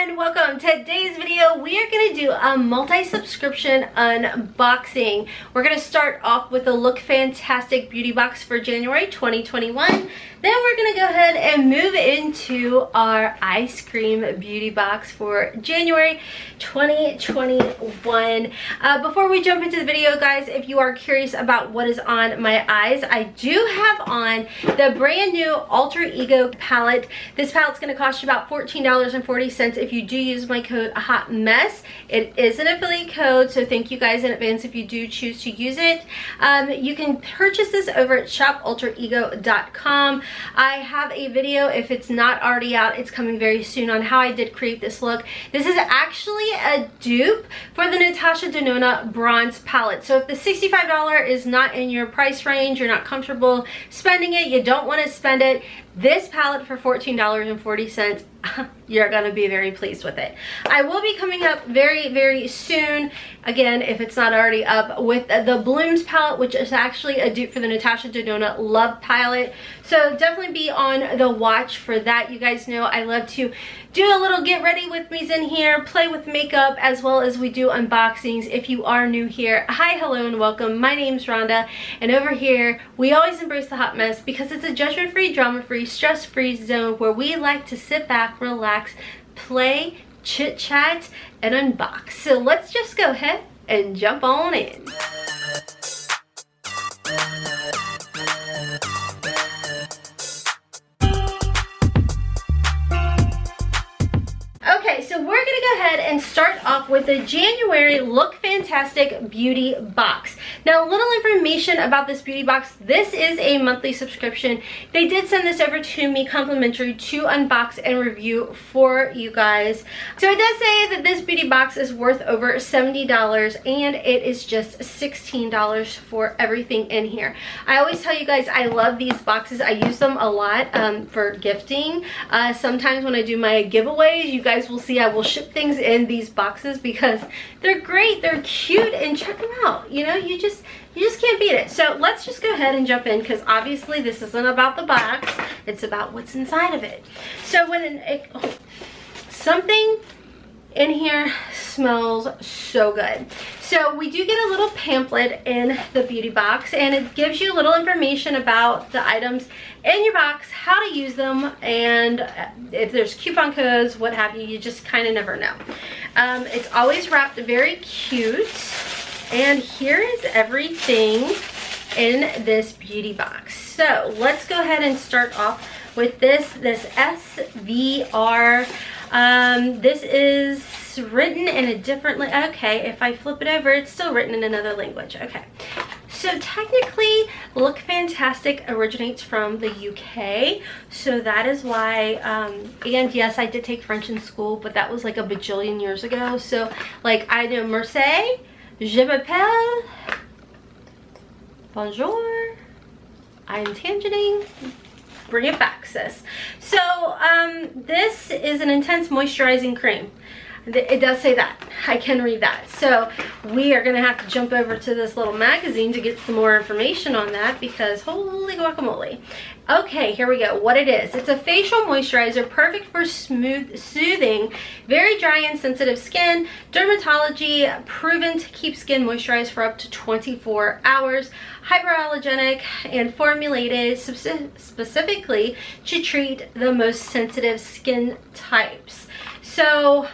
and welcome. Today's video we are going to do a multi-subscription unboxing. We're going to start off with a Look Fantastic beauty box for January 2021. Then we're going to go ahead and move into our Eyescream beauty box for January 2021. Before we jump into the video, guys, if you are curious about what is on my eyes, I do have on the brand new Alter Ego palette. This palette's going to cost you about $14.40 if you do use my code HOTMESS. It is an affiliate code, so thank you guys in advance if you do choose to use it. You can purchase this over at shopalterego.com. I have a video, if it's not already out, it's coming very soon, on how I did create this look. This is actually a dupe for the Natasha Denona bronze palette. So if the $65 is not in your price range, you're not comfortable spending it, you don't want to spend it, this palette for $14.40, you're gonna be very pleased with it. I will be coming up very soon, again, if it's not already up, with the Blooms palette, which is actually a dupe for the Natasha Denona Love palette. So definitely be on the watch for that. You guys know I love to do a little get ready with me's in here, play with makeup, as well as we do unboxings. If you are new here, hi, hello, and welcome. My name's Rhonda, and over here we always embrace the hot mess because it's a judgment-free, drama-free, stress-free zone where we like to sit back, relax, play, chit-chat, and unbox. So let's just go ahead and jump on in. Okay, so we're gonna go ahead and start off with the January Look Fantastic beauty box. Now, a little information about this beauty box. This is a monthly subscription. They did send this over to me complimentary to unbox and review for you guys. So it does say that this beauty box is worth over $70, and it is just $16 for everything in here. I always tell you guys I love these boxes. I use them a lot for gifting. Sometimes when I do my giveaways, you guys will see I will ship things in these boxes because they're great, they're cute, and check them out. You know, you just can't beat it. So let's just go ahead and jump in, because obviously this isn't about the box, it's about what's inside of it. So when something in here smells so good. So we do get a little pamphlet in the beauty box, and it gives you a little information about the items in your box, how to use them, and if there's coupon codes, what have you. You just kind of never know. It's always wrapped very cute, and here is everything in this beauty box. So let's go ahead and start off with this SVR. This is written in a different, okay, if I flip it over, it's still written in another language. Okay, so technically Look Fantastic originates from the UK, so that is why, and yes, I did take French in school, but that was like a bajillion years ago. So like, I know merci, je m'appelle, bonjour, I'm tangenting. Bring it back, sis. So this is an intense moisturizing cream. It does say that. I can read that. So we are gonna have to jump over to this little magazine to get some more information on that, because holy guacamole. Okay, here we go. What it is. It's a facial moisturizer, perfect for smooth, soothing, very dry and sensitive skin. Dermatology proven to keep skin moisturized for up to 24 hours. Hyperallergenic and formulated specifically to treat the most sensitive skin types. So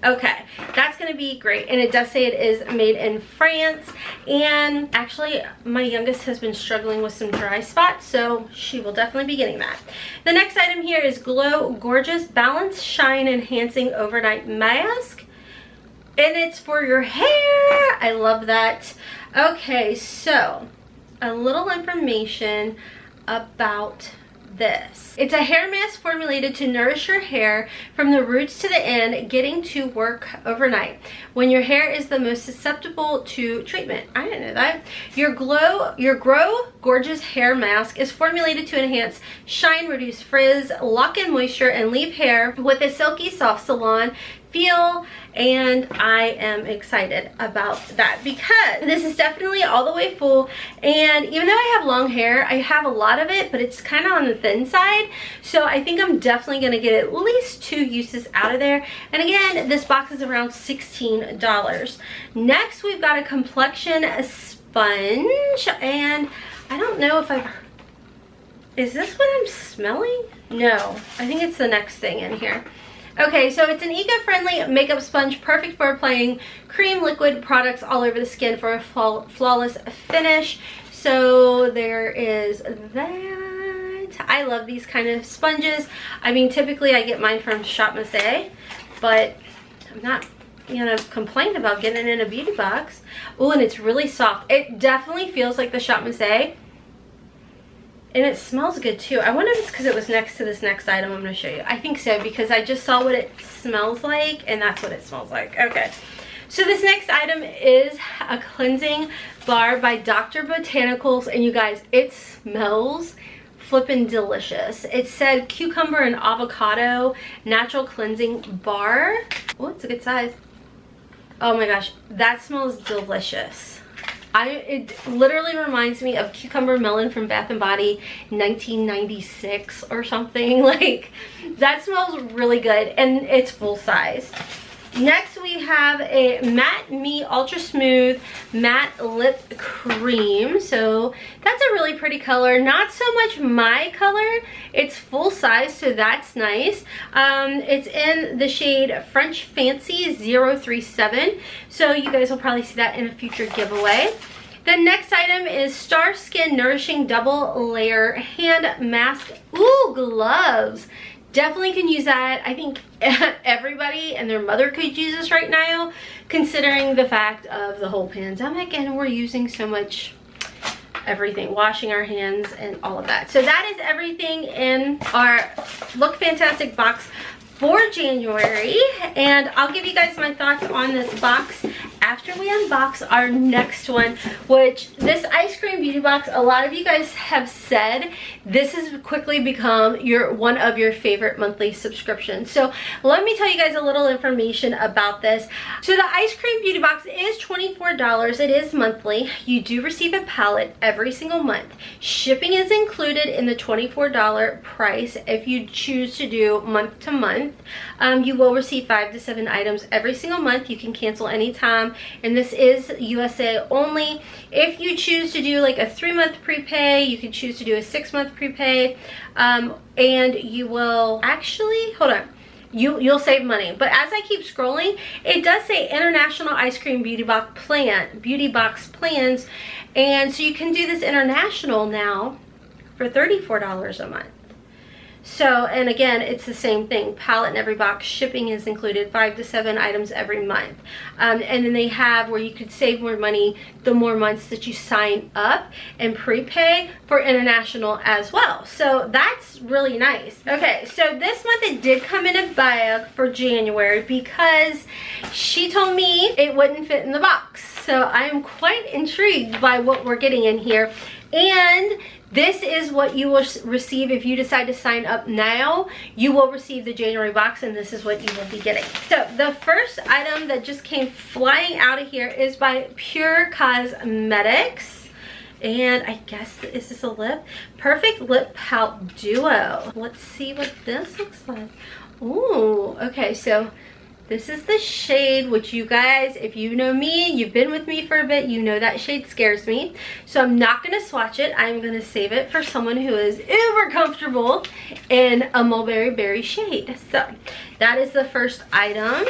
okay, that's gonna be great. And it does say it is made in France, and actually my youngest has been struggling with some dry spots, so she will definitely be getting that. The next item here is Glow Gorgeous Balance Shine Enhancing Overnight Mask, and it's for your hair. I love that. Okay, so a little information about this. It's a hair mask formulated to nourish your hair from the roots to the end, getting to work overnight when your hair is the most susceptible to treatment. I didn't know that. Your Grow Gorgeous hair mask is formulated to enhance shine, reduce frizz, lock in moisture, and leave hair with a silky soft salon feel, and I am excited about that because this is definitely all the way full. And even though I have long hair, I have a lot of it, but it's kind of on the thin side, so I think I'm definitely going to get at least 2 uses out of there. And again, this box is around $16. Next, we've got a complexion sponge, and I don't know if is this what I'm smelling? No, I think it's the next thing in here. Okay, so it's an eco-friendly makeup sponge, perfect for applying cream liquid products all over the skin for a flawless finish. So there is that. I love these kind of sponges. I mean, typically I get mine from HOTMESSMD, but I'm not complain about getting it in a beauty box. Oh, and it's really soft. It definitely feels like the HOTMESSMD. And it smells good too. I wonder if it's because it was next to this next item I'm going to show you. I think so, because I just saw what it smells like, and that's what it smells like. Okay, so this next item is a cleansing bar by Dr. Botanicals, and you guys, it smells flippin' delicious. It said cucumber and avocado natural cleansing bar. Oh, it's a good size. Oh my gosh, that smells delicious. It literally reminds me of cucumber melon from Bath & Body 1996 or something. Like, that smells really good, and it's full size. Next, we have a Matte Me Ultra Smooth Matte Lip Cream. So that's a really pretty color. Not so much my color. It's full size, so that's nice. It's in the shade French Fancy 037. So you guys will probably see that in a future giveaway. The next item is Star Skin Nourishing Double Layer Hand Mask. Ooh, gloves. Definitely can use that. I think everybody and their mother could use this right now, considering the fact of the whole pandemic, and we're using so much everything, washing our hands and all of that. So that is everything in our Look Fantastic box for January, and I'll give you guys my thoughts on this box after we unbox our next one, which this ice cream beauty box, a lot of you guys have said this has quickly become one of your favorite monthly subscriptions. So let me tell you guys a little information about this. So the ice cream beauty box is $24. It is monthly. You do receive a palette every single month. Shipping is included in the $24 price if you choose to do month to month. You will receive 5 to 7 items every single month. You can cancel anytime, and this is USA only. If you choose to do like a 3-month prepay, you can choose to do a 6-month prepay, and you will actually, hold on, you'll save money. But as I keep scrolling, it does say International Ice Cream Beauty Box plans, and so you can do this international now for $34 a month. So, and again, it's the same thing. Palette in every box. Shipping is included. 5 to 7 items every month. And then they have where you could save more money the more months that you sign up and prepay for international as well. So that's really nice. Okay, so this month it did come in a bag for January because she told me it wouldn't fit in the box. So I am quite intrigued by what we're getting in here. And this is what you will receive if you decide to sign up now. You will receive the January box, and this is what you will be getting. So the first item that just came flying out of here is by PUR Cosmetics. And I guess, is this a lip? Perfect Lip Pout Duo. Let's see what this looks like. Ooh, okay, so this is the shade, which you guys, if you know me, you've been with me for a bit, you know that shade scares me. So I'm not going to swatch it. I'm going to save it for someone who is uber comfortable in a mulberry berry shade. So that is the first item.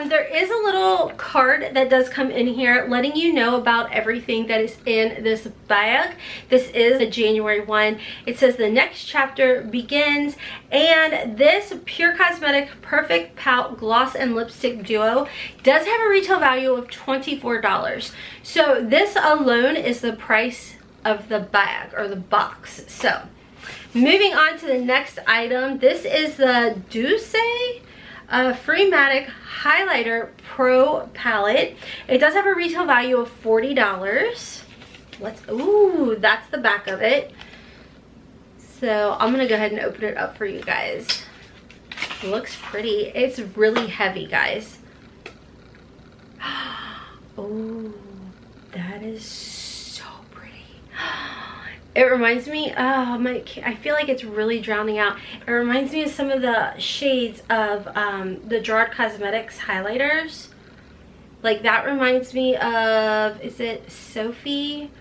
There is a little card that does come in here letting you know about everything that is in this bag. This is a January one. It says the next chapter begins, and this PUR Cosmetics Perfect Pout Gloss and Lipstick Duo does have a retail value of $24. So this alone is the price of the bag or the box. So moving on to the next item, this is the Doucce Freematic Highlighter Pro Palette. It does have a retail value of $40. Ooh, that's the back of it. So I'm gonna go ahead and open it up for you guys. looks pretty. It's really heavy, guys. Oh, that is so pretty. It reminds me, I feel like it's really drowning out. It reminds me of some of the shades of the Gerard Cosmetics highlighters. Like that reminds me of, is it Sophie?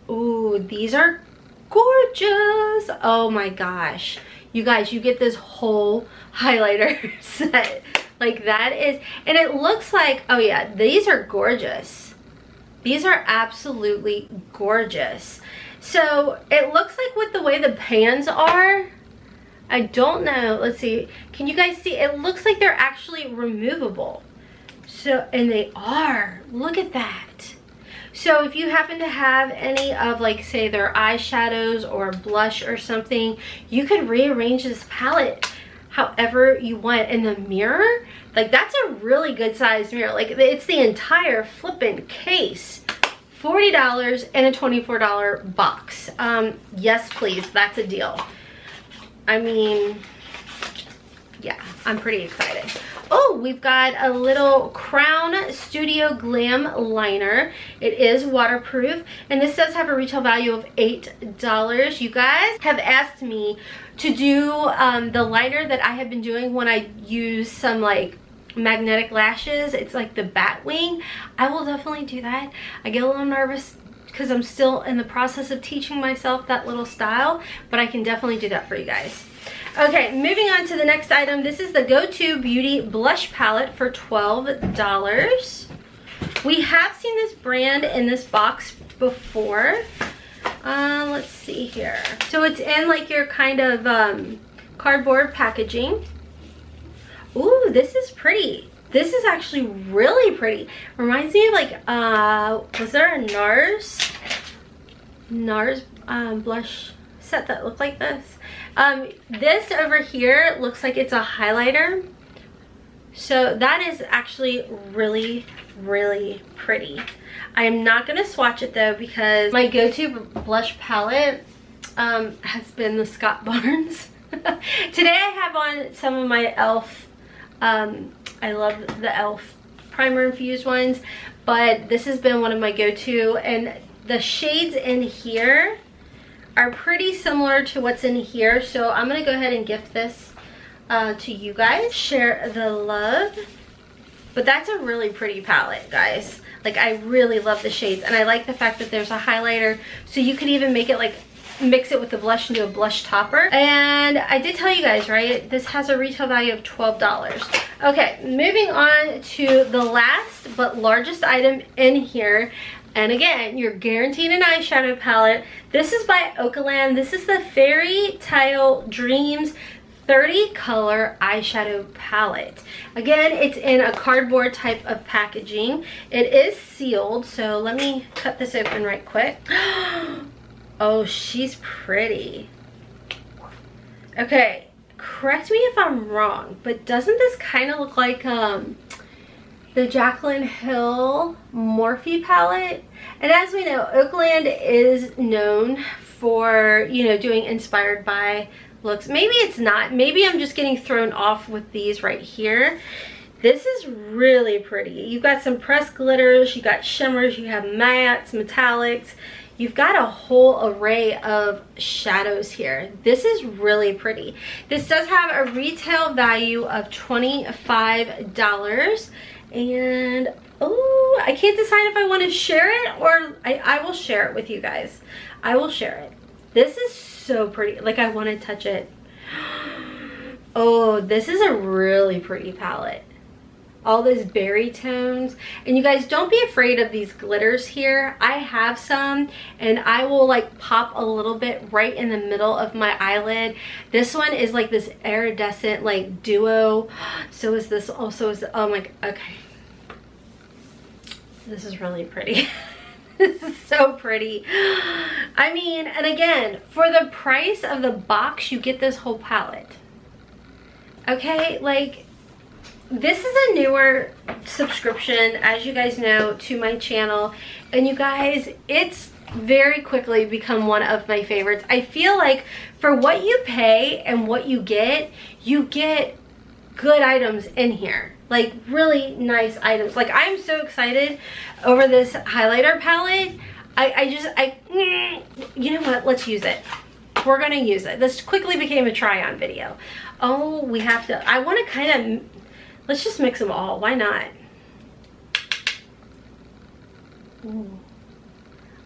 Ooh, these are gorgeous. Oh my gosh. You guys, you get this whole highlighter set. Like that is, and it looks like, oh yeah, these are gorgeous. These are absolutely gorgeous. So it looks like with the way the pans are, I don't know, let's see. Can you guys see? It looks like they're actually removable. So, and they are, look at that. So if you happen to have any of, like, say their eyeshadows or blush or something, you could rearrange this palette however you want. In the mirror, like that's a really good size mirror. Like it's the entire flippin' case. $40 and a $24 box. Yes please, that's a deal. I mean, yeah, I'm pretty excited. Oh, we've got a little Crown Studio Glam liner. It is waterproof, and this does have a retail value of $8. You guys have asked me to do the liner that I have been doing when I use some like magnetic lashes. It's like the bat wing. I will definitely do that. I get a little nervous because I'm still in the process of teaching myself that little style, but I can definitely do that for you guys. Okay, moving on to the next item. This is the Go-To Beauty Blush Palette for $12. We have seen this brand in this box before. Let's see here. So it's in like your kind of cardboard packaging. Ooh, this is pretty. This is actually really pretty. Reminds me of like, was there a NARS blush set that looked like this? This over here looks like it's a highlighter. So that is actually really, really pretty. I am not going to swatch it though because my go-to blush palette has been the Scott Barnes. Today I have on some of my e.l.f. I love the e.l.f. primer infused ones, but this has been one of my go-to, and the shades in here are pretty similar to what's in here. So I'm going to go ahead and gift this to you guys. Share the love. But that's a really pretty palette, guys. Like, I really love the shades, and I like the fact that there's a highlighter, so you could even make it like mix it with the blush and do a blush topper. And I did tell you guys, right, this has a retail value of $12. Okay, moving on to the last but largest item in here. And again, you're guaranteed an eyeshadow palette. This is by Okaland. This is the Fairy Tale Dreams 30 color eyeshadow palette. Again, it's in a cardboard type of packaging. It is sealed, so let me cut this open right quick. Oh, she's pretty. Okay, correct me if I'm wrong, but doesn't this kind of look like the Jaclyn Hill Morphe palette? And as we know, Okaland is known for, you know, doing inspired by looks. Maybe it's not. Maybe I'm just getting thrown off with these right here. This is really pretty. You've got some pressed glitters, you got shimmers, you have mattes, metallics. You've got a whole array of shadows here. This is really pretty. This does have a retail value of $25. And oh, I can't decide if I want to share it or I will share it with you guys. I will share it. This is so pretty. Like, I want to touch it. Oh, this is a really pretty palette. All those berry tones. And you guys, don't be afraid of these glitters here. I have some, and I will like pop a little bit right in the middle of my eyelid. This one is like this iridescent like duo. So is this also. Is, oh my, okay. This is really pretty. This is so pretty. I mean, and again, for the price of the box, you get this whole palette. Okay, like, this is a newer subscription, as you guys know, to my channel. And you guys, it's very quickly become one of my favorites. I feel like for what you pay and what you get good items in here. Like really nice items. Like I'm so excited over this highlighter palette. You know what? Let's use it. We're gonna use it. This quickly became a try-on video. Oh, we have to, I wanna kind of, let's just mix them all. Why not? Ooh.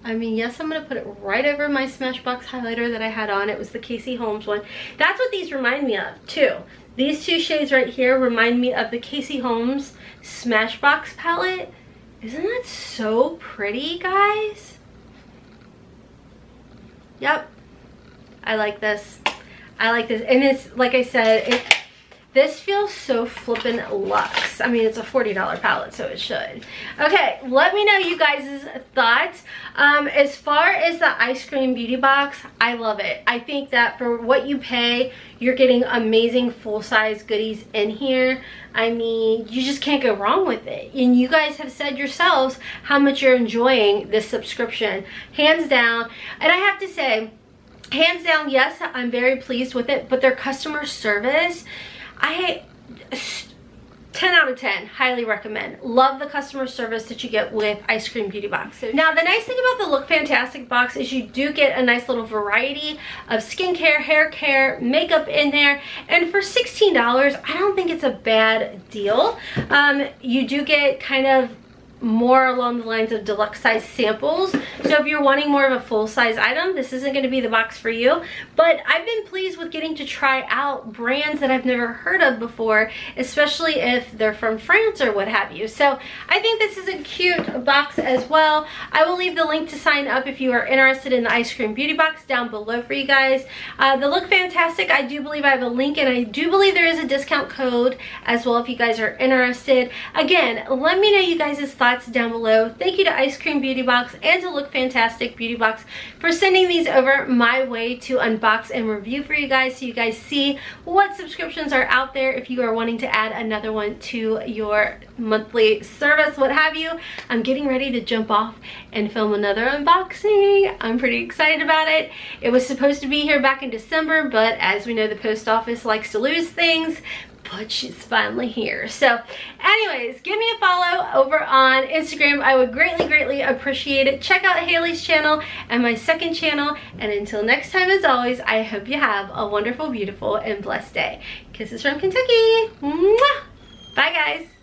I mean, yes, I'm gonna put it right over my Smashbox highlighter that I had on. It was the Casey Holmes one. That's what these remind me of too. These two shades right here remind me of the Casey Holmes Smashbox palette. Isn't that so pretty, guys? Yep, I like this. I like this, and it's like I said, this feels so flippin' luxe. I mean, it's a $40 palette, so it should. Okay, let me know you guys' thoughts. As far as the Eyescream Beauty Box, I love it. I think that for what you pay, you're getting amazing full-size goodies in here. I mean, you just can't go wrong with it. And you guys have said yourselves how much you're enjoying this subscription. Hands down. And I have to say, hands down, yes, I'm very pleased with it, but their customer service, 10 out of 10, highly recommend. Love the customer service that you get with Eyescream Beauty Box. Now, the nice thing about the Look Fantastic box is you do get a nice little variety of skincare, hair care, makeup in there. And for $16, I don't think it's a bad deal. You do get kind of more along the lines of deluxe size samples. So if you're wanting more of a full size item, this isn't going to be the box for you. But I've been pleased with getting to try out brands that I've never heard of before, especially if they're from France or what have you. So I think this is a cute box as well. I will leave the link to sign up if you are interested in the Eyescream Beauty Box down below for you guys. The Look Fantastic, I do believe I have a link, and I do believe there is a discount code as well if you guys are interested. Again, let me know you guys' thoughts down below. Thank you to Eyescream Beauty Box and to Look Fantastic Beauty Box for sending these over my way to unbox and review for you guys, so you guys see what subscriptions are out there if you are wanting to add another one to your monthly service, what have you. I'm getting ready to jump off and film another unboxing. I'm pretty excited about it. It was supposed to be here back in December, but as we know, the post office likes to lose things. But she's finally here. So anyways, give me a follow over on Instagram. I would greatly appreciate it. Check out Hailey's channel and my second channel. And until next time, as always, I hope you have a wonderful, beautiful, and blessed day. Kisses from Kentucky. Mwah! Bye, guys.